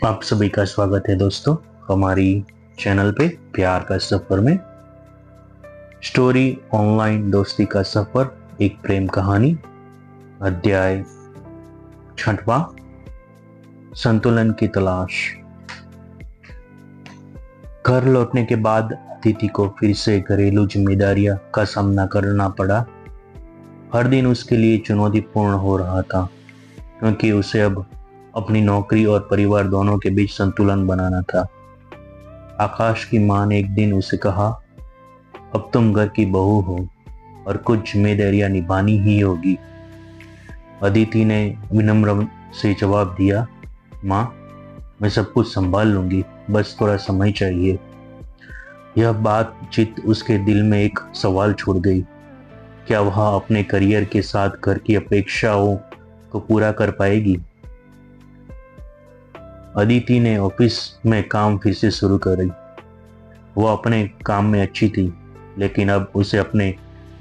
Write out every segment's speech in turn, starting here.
आप सभी का स्वागत है दोस्तों हमारी चैनल पे प्यार का सफर में। स्टोरी ऑनलाइन दोस्ती का सफर, एक प्रेम कहानी। अध्याय 6वां, संतुलन की तलाश। घर लौटने के बाद अदिति को फिर से घरेलू जिम्मेदारियां का सामना करना पड़ा। हर दिन उसके लिए चुनौतीपूर्ण हो रहा था क्योंकि उसे अब अपनी नौकरी और परिवार दोनों के बीच संतुलन बनाना था। आकाश की मां ने एक दिन उसे कहा, अब तुम घर की बहू हो और कुछ जिम्मेदारियां निभानी ही होगी। अदिति ने विनम्र से जवाब दिया, मां, मैं सब कुछ संभाल लूंगी, बस थोड़ा समय चाहिए। यह बातचीत उसके दिल में एक सवाल छोड़ गई। क्या वह अपने करियर के साथ घर की अपेक्षाओं को पूरा कर पाएगी? अदिति ने ऑफिस में काम फिर से शुरू करी। वह अपने काम में अच्छी थी, लेकिन अब उसे अपने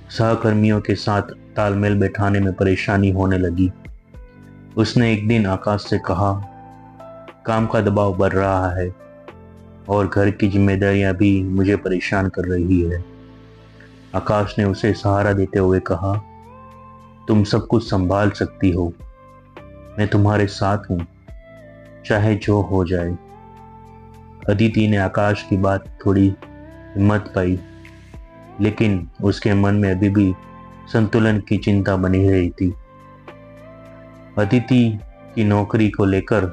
सहकर्मियों के साथ तालमेल बैठाने में परेशानी होने लगी। उसने एक दिन आकाश से कहा, काम का दबाव बढ़ रहा है और घर की जिम्मेदारियां भी मुझे परेशान कर रही है। आकाश ने उसे सहारा देते हुए कहा, तुम सब कुछ संभाल सकती हो, मैं तुम्हारे साथ हूं, चाहे जो हो जाए। अदिति ने आकाश की बात थोड़ी हिम्मत पाई, लेकिन उसके मन में अभी भी संतुलन की चिंता बनी रही थी। अदिति की नौकरी को लेकर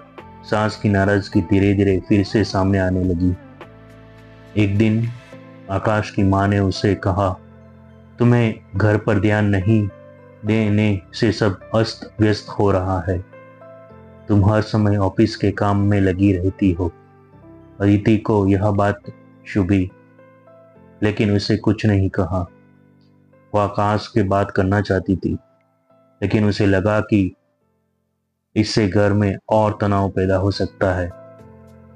सास की नाराजगी धीरे धीरे फिर से सामने आने लगी। एक दिन आकाश की मां ने उसे कहा, तुम्हें घर पर ध्यान नहीं देने से सब अस्त व्यस्त हो रहा है, तुम हर समय ऑफिस के काम में लगी रहती हो। अदिति को यह बात चुभी, लेकिन उसे कुछ नहीं कहा। वह आकाश से बात करना चाहती थी, लेकिन उसे लगा कि इससे घर में और तनाव पैदा हो सकता है।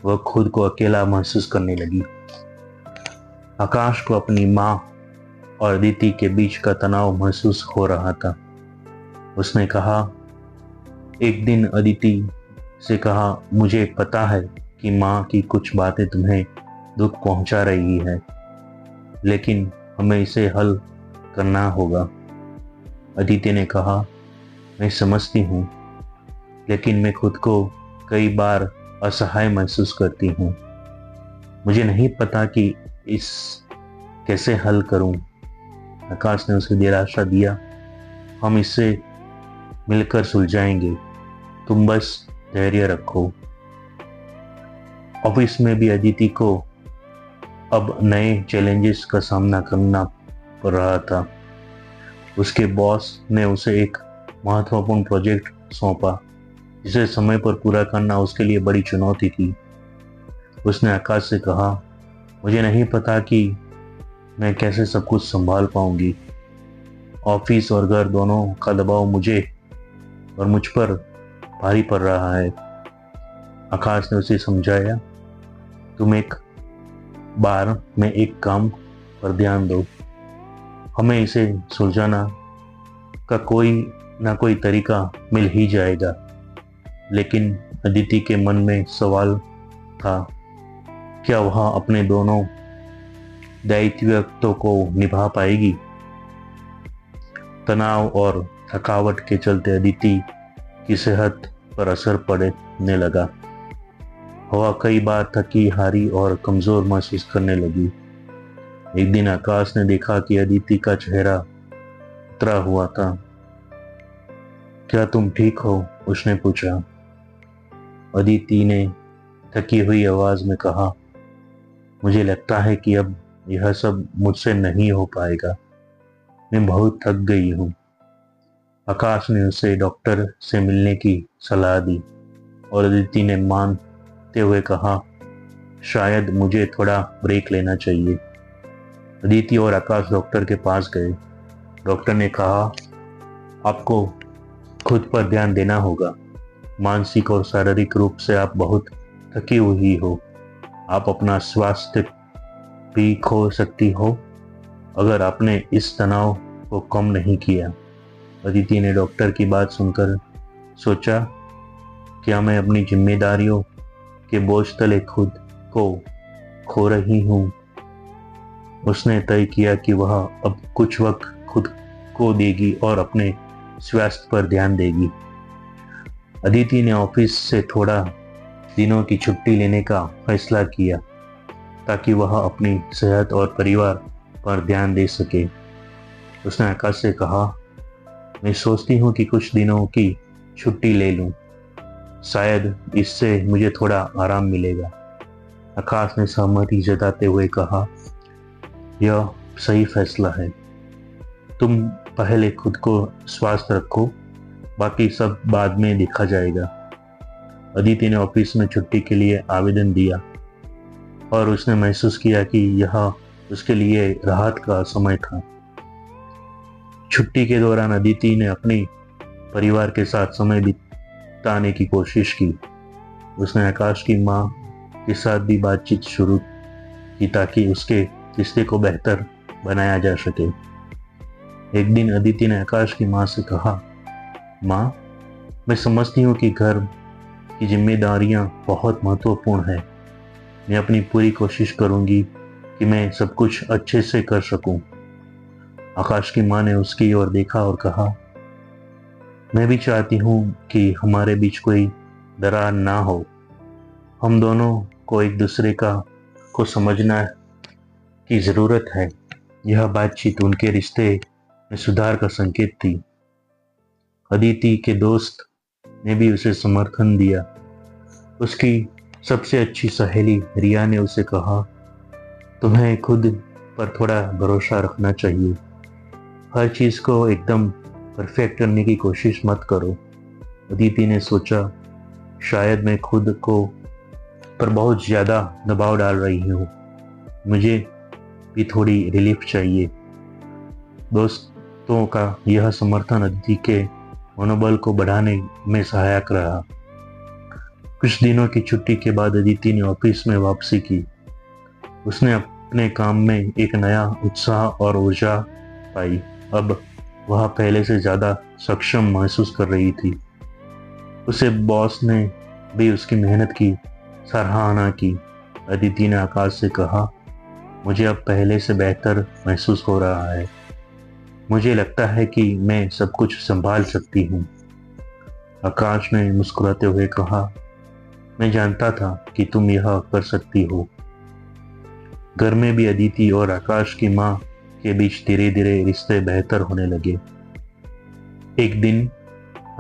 वह खुद को अकेला महसूस करने लगी। आकाश को अपनी मां और अदिति के बीच का तनाव महसूस हो रहा था। उसने कहा, एक दिन अदिति से कहा, मुझे पता है कि मां की कुछ बातें तुम्हें दुख पहुंचा रही है, लेकिन हमें इसे हल करना होगा। अदिति ने कहा, मैं समझती हूं, लेकिन मैं खुद को कई बार असहाय महसूस करती हूं। मुझे नहीं पता कि इस कैसे हल करूं। आकाश ने उसे दिलासा दिया, हम इसे मिलकर सुलझाएंगे, तुम बस धैर्य रखो। ऑफिस में भी अदिति को अब नए चैलेंजेस का सामना करना पड़ रहा था। उसके बॉस ने उसे एक महत्वपूर्ण प्रोजेक्ट सौंपा, जिसे समय पर पूरा करना उसके लिए बड़ी चुनौती थी। उसने आकाश से कहा, मुझे नहीं पता कि मैं कैसे सब कुछ संभाल पाऊंगी। ऑफिस और घर दोनों का दबाव मुझे और मुझ पर भारी पड़ रहा है। आकाश ने उसे समझाया, तुम एक बार में एक काम पर ध्यान दो, हमें इसे सुलझाना का कोई ना कोई तरीका मिल ही जाएगा। लेकिन अदिति के मन में सवाल था, क्या वह अपने दोनों दायित्वों को निभा पाएगी? तनाव और थकावट के चलते अदिति की सेहत पर असर पड़ने लगा। वह कई बार थकी हारी और कमजोर महसूस करने लगी। एक दिन आकाश ने देखा कि अदिति का चेहरा उतरा हुआ था। क्या तुम ठीक हो? उसने पूछा। अदिति ने थकी हुई आवाज में कहा, मुझे लगता है कि अब यह सब मुझसे नहीं हो पाएगा, मैं बहुत थक गई हूँ। आकाश ने उसे डॉक्टर से मिलने की सलाह दी और अदिति ने मानते हुए कहा, शायद मुझे थोड़ा ब्रेक लेना चाहिए। अदिति और आकाश डॉक्टर के पास गए। डॉक्टर ने कहा, आपको खुद पर ध्यान देना होगा, मानसिक और शारीरिक रूप से आप बहुत थकी हुई हो, आप अपना स्वास्थ्य भी खो सकती हो अगर आपने इस तनाव को कम नहीं किया। अदिति ने डॉक्टर की बात सुनकर सोचा, क्या मैं अपनी जिम्मेदारियों के बोझ तले खुद को खो रही हूँ। उसने तय किया कि वह अब कुछ वक्त खुद को देगी और अपने स्वास्थ्य पर ध्यान देगी। अदिति ने ऑफिस से थोड़ा दिनों की छुट्टी लेने का फैसला किया ताकि वह अपनी सेहत और परिवार पर ध्यान दे सके। उसने आकाश से कहा, मैं सोचती हूँ कि कुछ दिनों की छुट्टी ले लूँ, शायद इससे मुझे थोड़ा आराम मिलेगा। आकाश ने सहमति जताते हुए कहा, यह सही फैसला है। तुम पहले खुद को स्वस्थ रखो, बाकी सब बाद में देखा जाएगा। अदिति ने ऑफिस में छुट्टी के लिए आवेदन दिया और उसने महसूस किया कि यह उसके लिए राहत का समय था। छुट्टी के दौरान अदिति ने अपने परिवार के साथ समय बिताने की कोशिश की। उसने आकाश की माँ के साथ भी बातचीत शुरू की ताकि उसके रिश्ते को बेहतर बनाया जा सके। एक दिन अदिति ने आकाश की माँ से कहा, माँ, मैं समझती हूँ कि घर की जिम्मेदारियाँ बहुत महत्वपूर्ण है। मैं अपनी पूरी कोशिश करूँगी कि मैं सब कुछ अच्छे से कर सकूँ। आकाश की माँ ने उसकी ओर देखा और कहा, मैं भी चाहती हूँ कि हमारे बीच कोई दरार ना हो। हम दोनों को एक दूसरे को समझना की ज़रूरत है। यह बातचीत उनके रिश्ते में सुधार का संकेत थी। अदिति के दोस्त ने भी उसे समर्थन दिया। उसकी सबसे अच्छी सहेली रिया ने उसे कहा, तुम्हें खुद पर थोड़ा भरोसा रखना चाहिए। हर चीज़ को एकदम परफेक्ट करने की कोशिश मत करो। अदिति ने सोचा, शायद मैं खुद को पर बहुत ज़्यादा दबाव डाल रही हूँ। मुझे भी थोड़ी रिलीफ चाहिए। दोस्तों का यह समर्थन अदिति के मनोबल को बढ़ाने में सहायक रहा। कुछ दिनों की छुट्टी के बाद अदिति ने ऑफिस में वापसी की। उसने अपने काम में एक नया उत्साह और ऊर्जा पाई। अब वह पहले से ज़्यादा सक्षम महसूस कर रही थी। उसे बॉस ने भी उसकी मेहनत की सराहना की। अदिति ने आकाश से कहा, मुझे अब पहले से बेहतर महसूस हो रहा है। मुझे लगता है कि मैं सब कुछ संभाल सकती हूँ। आकाश ने मुस्कुराते हुए कहा, मैं जानता था कि तुम यह कर सकती हो। घर में भी अदिति और आकाश की माँ के बीच धीरे धीरे रिश्ते बेहतर होने लगे। एक दिन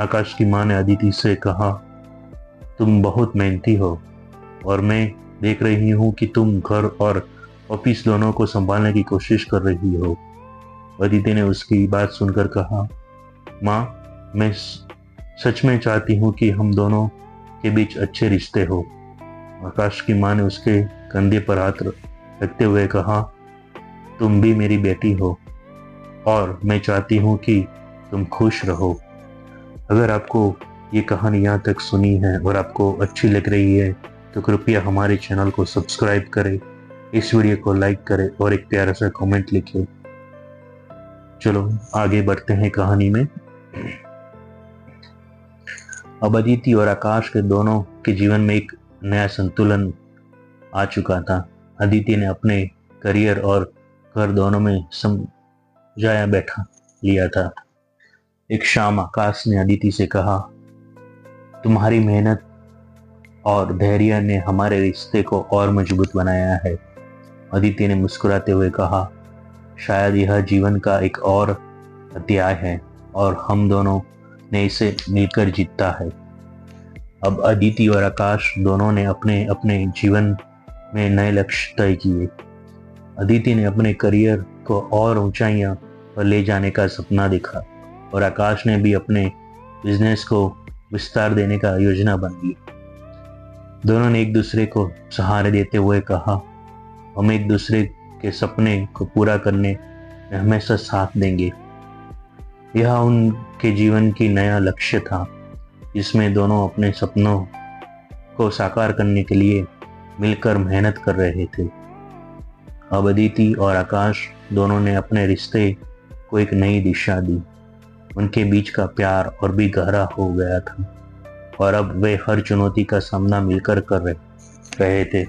आकाश की माँ ने अदिति से कहा, तुम बहुत मेहनती हो और मैं देख रही हूँ कि तुम घर और ऑफिस दोनों को संभालने की कोशिश कर रही हो। अदिति ने उसकी बात सुनकर कहा, माँ, मैं सच में चाहती हूँ कि हम दोनों के बीच अच्छे रिश्ते हो। आकाश की माँ ने उसके कंधे पर हाथ रखते हुए कहा, तुम भी मेरी बेटी हो और मैं चाहती हूँ कि तुम खुश रहो। अगर आपको ये कहानी यहाँ तक सुनी है और आपको अच्छी लग रही है तो कृपया हमारे चैनल को सब्सक्राइब करें, इस वीडियो को लाइक करें और एक प्यारा सा कमेंट लिखें। चलो आगे बढ़ते हैं कहानी में। अब अदिति और आकाश के दोनों के जीवन में एक नया संतुलन आ चुका था। अदिति ने अपने करियर और घर दोनों में समझाया बैठा लिया था। एक शाम आकाश ने अदिति से कहा, तुम्हारी मेहनत और धैर्य ने हमारे रिश्ते को और मजबूत बनाया है। अदिति ने मुस्कुराते हुए कहा, शायद यह जीवन का एक और अध्याय है और हम दोनों ने इसे मिलकर जीता है। अब अदिति और आकाश दोनों ने अपने अपने जीवन में नए लक्ष्य तय किए। अदिति ने अपने करियर को और ऊंचाइयों पर ले जाने का सपना देखा और आकाश ने भी अपने बिजनेस को विस्तार देने का योजना बनाई। दोनों ने एक दूसरे को सहारे देते हुए कहा, हम एक दूसरे के सपने को पूरा करने में हमेशा साथ देंगे। यह उनके जीवन की नया लक्ष्य था जिसमें दोनों अपने सपनों को साकार करने के लिए मिलकर मेहनत कर रहे थे। अब अदिति और आकाश दोनों ने अपने रिश्ते को एक नई दिशा दी। उनके बीच का प्यार और भी गहरा हो गया था और अब वे हर चुनौती का सामना मिलकर कर रहे रहे थे।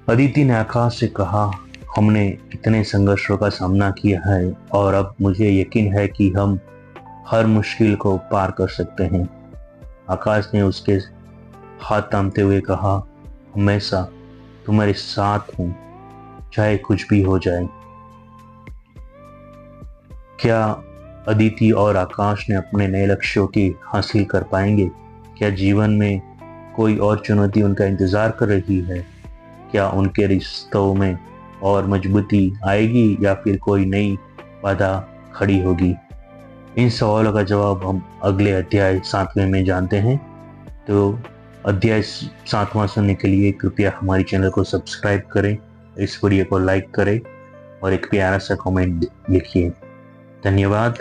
अदिति ने आकाश से कहा, हमने इतने संघर्षों का सामना किया है और अब मुझे यकीन है कि हम हर मुश्किल को पार कर सकते हैं। आकाश ने उसके हाथ थामते हुए कहा, हमेशा तुम्हारे साथ हूं, चाहे कुछ भी हो जाए। क्या अदिति और आकाश ने अपने नए लक्ष्यों की हासिल कर पाएंगे? क्या जीवन में कोई और चुनौती उनका इंतजार कर रही है? क्या उनके रिश्तों में और मजबूती आएगी या फिर कोई नई बाधा खड़ी होगी? इन सवालों का जवाब हम अगले अध्याय 7वें में जानते हैं। तो अध्याय 7वां सुनने के लिए कृपया हमारे चैनल को सब्सक्राइब करें, इस वीडियो को लाइक करें और एक प्यारा सा कमेंट लिखिए। धन्यवाद।